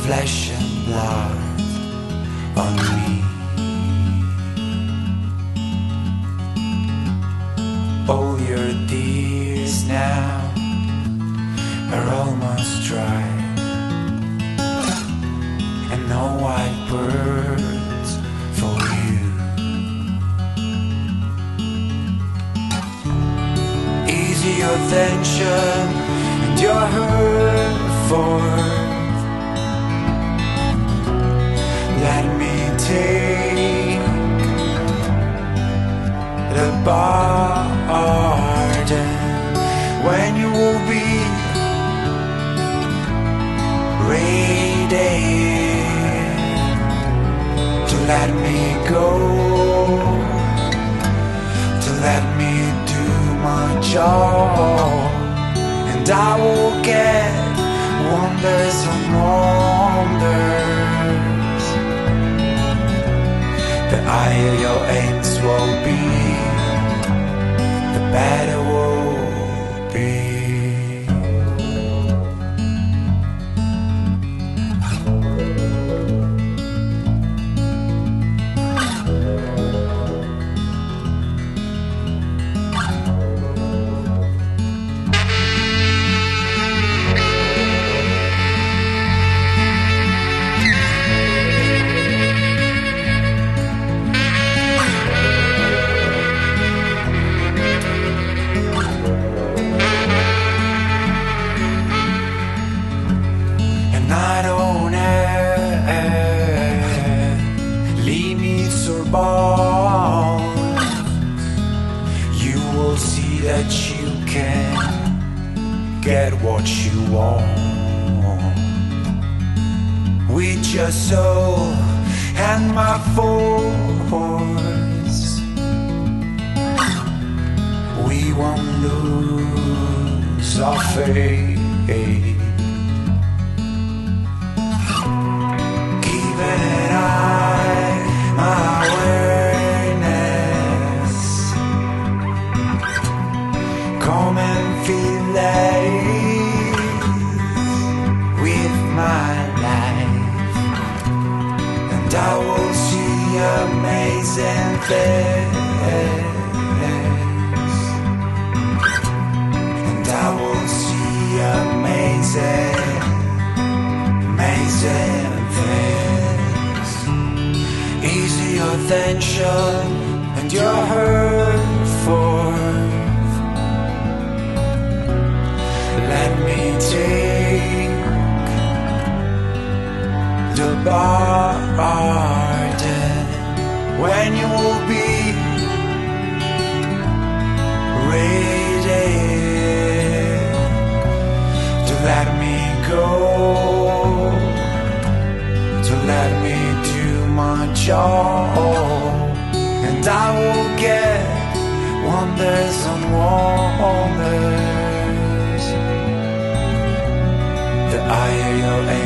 flesh and blood on me. All your tears now are almost dry, and no white birds for you. Easy your tension and your hurt forth. Let me take the burden when you will be ready to let me go, to let me do my job, and I will get wonders on wonders. The higher your aims will be, the better will be. I don't have limits or bounds. You will see that you can get what you want with your soul and my force. We won't lose our faith. Come and feel it with my life, and I will see amazing things, and I will see amazing, amazing things. Easy your tension and your hurt forth. Let me take the burden when you will be ready to let me go, to let me do my job, and I will get wonders on wonders. The higher your aim,